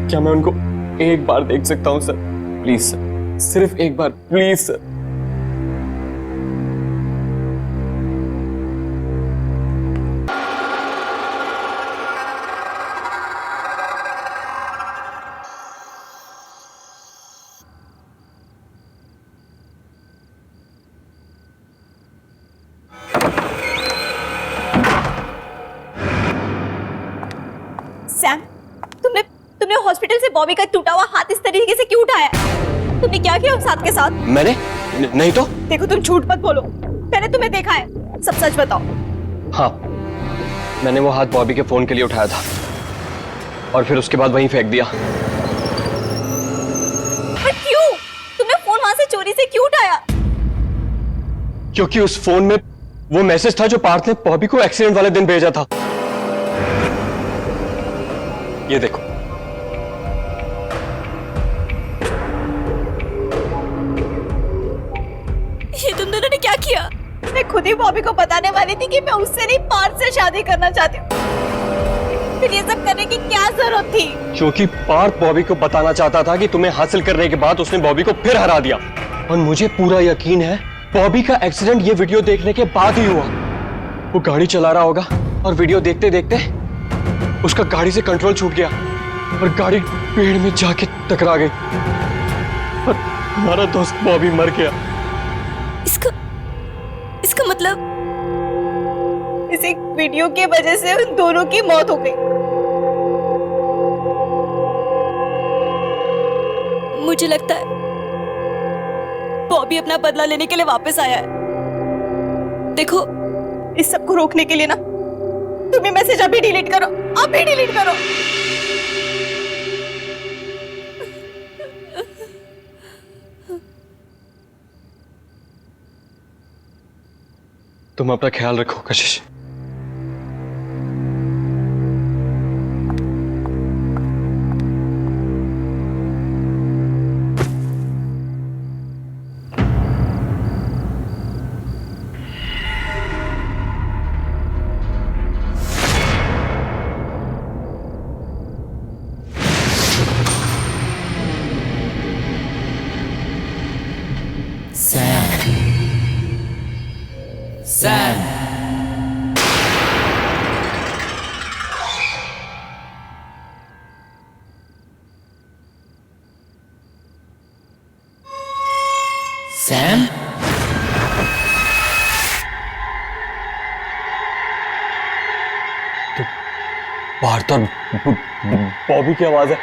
क्या मैं उनको एक बार देख सकता हूँ सर? प्लीज सर, सिर्फ एक बार, प्लीज सर। सैम, तुमने हॉस्पिटल से बॉबी का टूटा हुआ हाथ इस तरीके से क्यों उठाया? तुमने क्या किया उस हाथ के साथ? मैंने नहीं तो। देखो, तुम झूठ मत बोलो, मैंने तुम्हें देखा है, सब सच बताओ। हाँ, मैंने वो हाथ बॉबी के फोन के लिए उठाया था और फिर उसके बाद वहीं फेंक दिया। पर क्यों? तुमने फोन वहां से चोरी से क्यों उठाया? क्योंकि उस फोन में वो मैसेज था जो पार्थ ने बॉबी को एक्सीडेंट वाले दिन भेजा था। ये देखो। ये तुम दोनों ने क्या किया? मैं खुद ही बॉबी को बताने वाली थी कि मैं उससे नहीं, पार्थ से शादी करना चाहती हूँ। फिर ये सब करने की क्या जरूरत थी? क्योंकि पार्थ बॉबी को बताना चाहता था कि तुम्हें हासिल करने के बाद उसने बॉबी को फिर हरा दिया। और मुझे पूरा यकीन है बॉबी का एक्सीडेंट ये वीडियो देखने के बाद ही हुआ। वो गाड़ी चला रहा होगा और वीडियो देखते देखते उसका गाड़ी से कंट्रोल छूट गया और गाड़ी पेड़ में जाके टकरा गई और हमारा दोस्त बॉबी मर गया। इसका मतलब इस एक वीडियो के वजह से उन दोनों की मौत हो गई। मुझे लगता है बॉबी अपना बदला लेने के लिए वापस आया है। देखो, इस सब को रोकने के लिए ना तुम्हें मैसेज अभी डिलीट करो, अभी डिलीट करो। तुम अपना ख्याल रखो कशिश। Sam. Sam? तो बाहर तो बॉबी की आवाज है।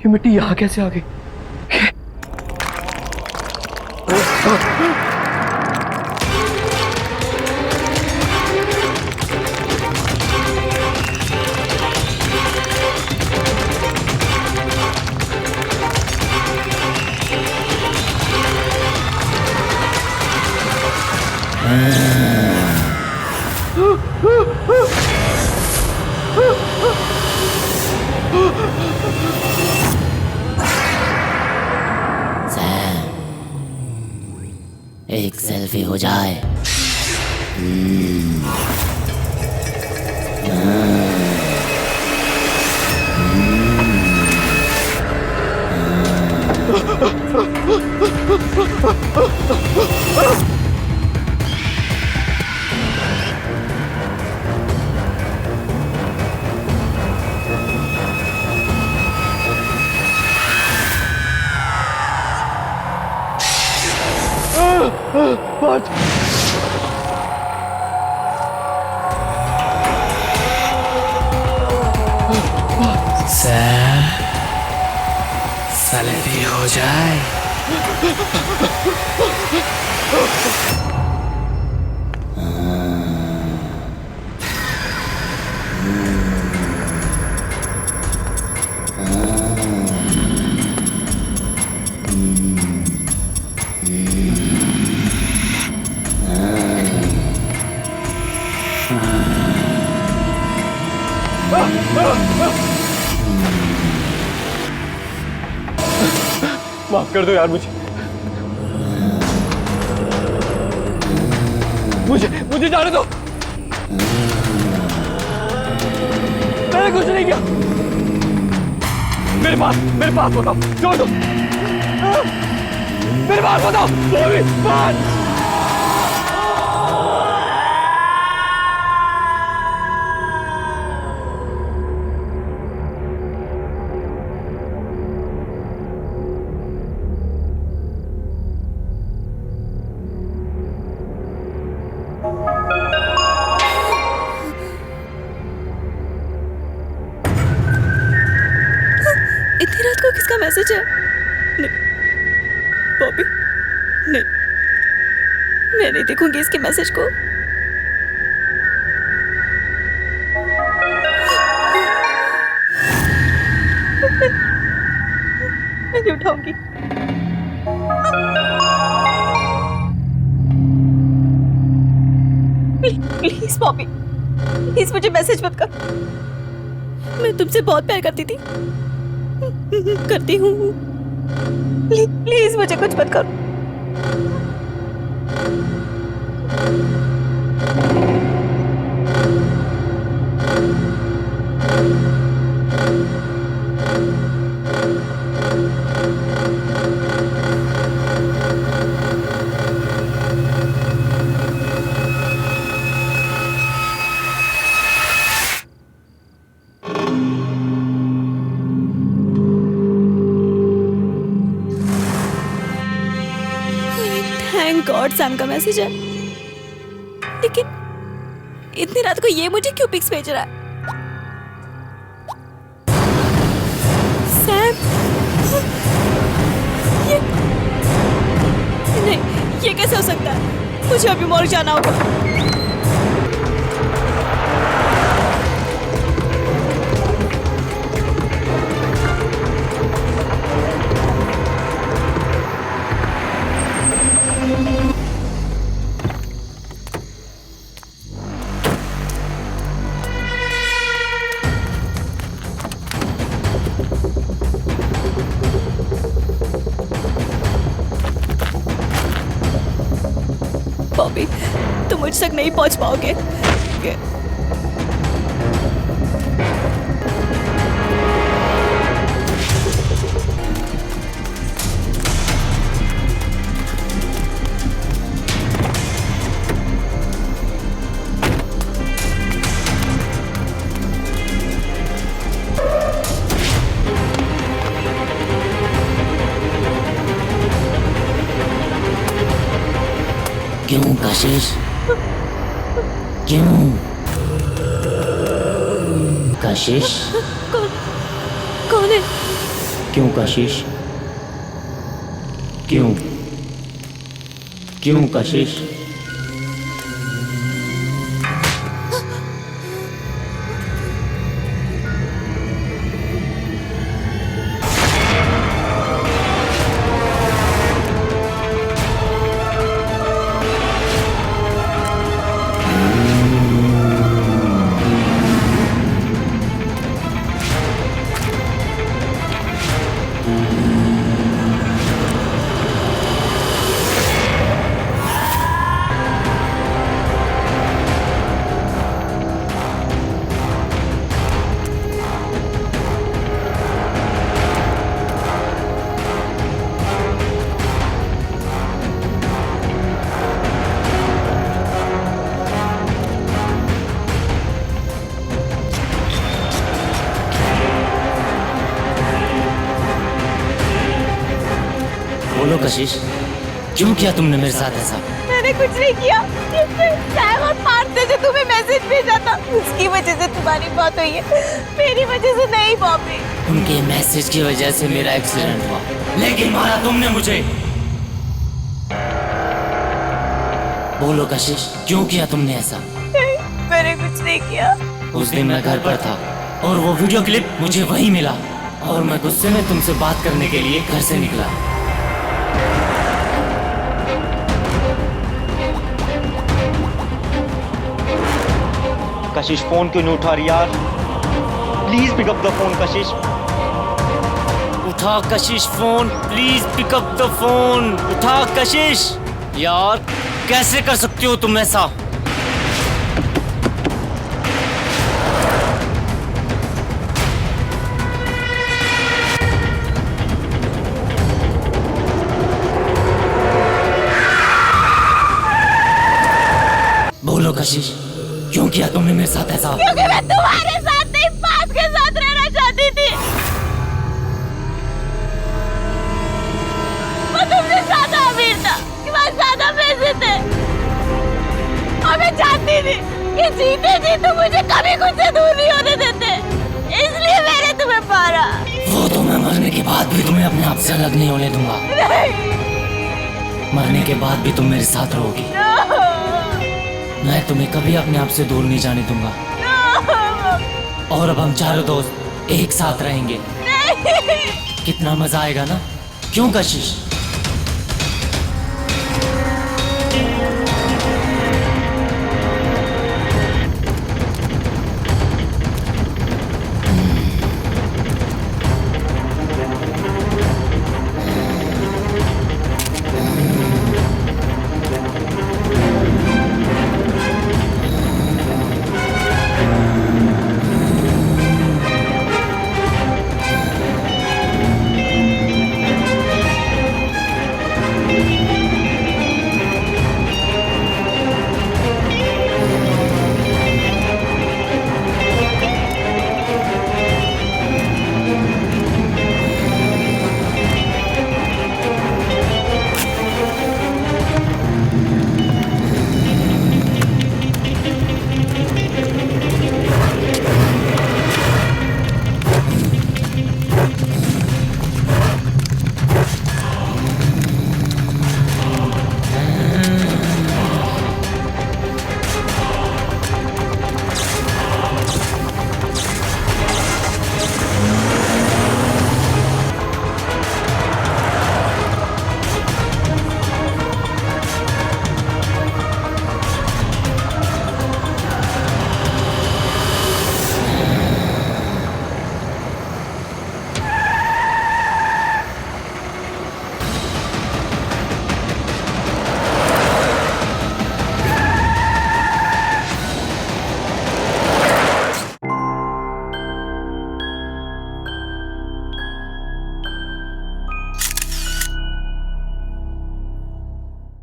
ये मिट्टी यहाँ कैसे आ गई? एक सेल्फी हो जाए। सैम, सेल्फी हो जाए। माफ कर दो यार मुझे जाने दो। मैंने कुछ नहीं किया। मेरे पास बताओ, छोड़ दो। मेरे पास बताओ, बात। इतनी रात को किसका मैसेज है? नहीं, बॉबी, नहीं, मैं नहीं देखूंगी इसके मैसेज को। मैं नहीं उठाऊंगी। प्लीज बॉबी, प्लीज मुझे मैसेज मत कर। मैं तुमसे बहुत प्यार करती थी, करती हूँ। प्लीज मुझे कुछ मत करो। थैंक गॉड सैम का मैसेज है। लेकिन इतनी रात को ये मुझे क्यों पिक्स भेज रहा है? सैम, ये नहीं, ये कैसे हो सकता है? मुझे अभी मॉल जाना होगा। बॉबी, तुम मुझ तक नहीं पहुंच पाओगे। क्यों कशिश? क्यों कशिश? कौन है? क्यों कशिश? क्यों क्यों कशिश? बोलो कशिश, क्यों किया तुमने मेरे साथ ऐसा? मैंने कुछ नहीं किया। सैम और पार्थ ने जो तुम्हें मैसेज भेजा था, उसकी वजह से तुम्हारी बात हुई है, मेरी वजह से नहीं बॉबी। उनके मैसेज की वजह से मेरा एक्सीडेंट हुआ, लेकिन मारा तुमने मुझे। बोलो कशिश, क्यों किया तुमने ऐसा? नहीं, मैंने कुछ नहीं किया। उस दिन मैं घर पर था और वो वीडियो क्लिप मुझे वहीं मिला और मैं गुस्से में तुमसे बात करने के लिए घर से निकला। कशिश फोन क्यों नहीं उठा रही यार? Please pick up the phone Kashish. उठा Kashish phone, please pick up the phone. उठा कशिश। यार कैसे कर सकती हो तुम ऐसा? बोलो कशिश, क्यों किया तुमने मेरे साथ ऐसा? क्योंकि मैं तुम्हारे साथ नहीं, पार्थ के साथ रहना चाहती थी। मैं तुमसे ज्यादा अमीर था, तुम्हारे ज्यादा पैसे थे, और मैं चाहती थी कि जीते जी तुम मुझे कभी खुद से दूर नहीं होने देते, इसलिए मैंने तुम्हें मारा। वो तो मैं मरने के बाद भी तुम्हें अपने आप से अलग नहीं होने दूंगा। नहीं। मरने के बाद भी तुम मेरे साथ रहोगी। मैं तुम्हें कभी अपने आप से दूर नहीं जाने दूंगा। और अब हम चारों दोस्त एक साथ रहेंगे। कितना मजा आएगा ना? क्यों कशिश?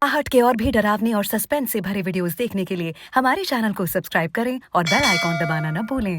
आहट के और भी डरावनी और सस्पेंस से भरे वीडियोस देखने के लिए हमारे चैनल को सब्सक्राइब करें और बेल आइकॉन दबाना न भूलें।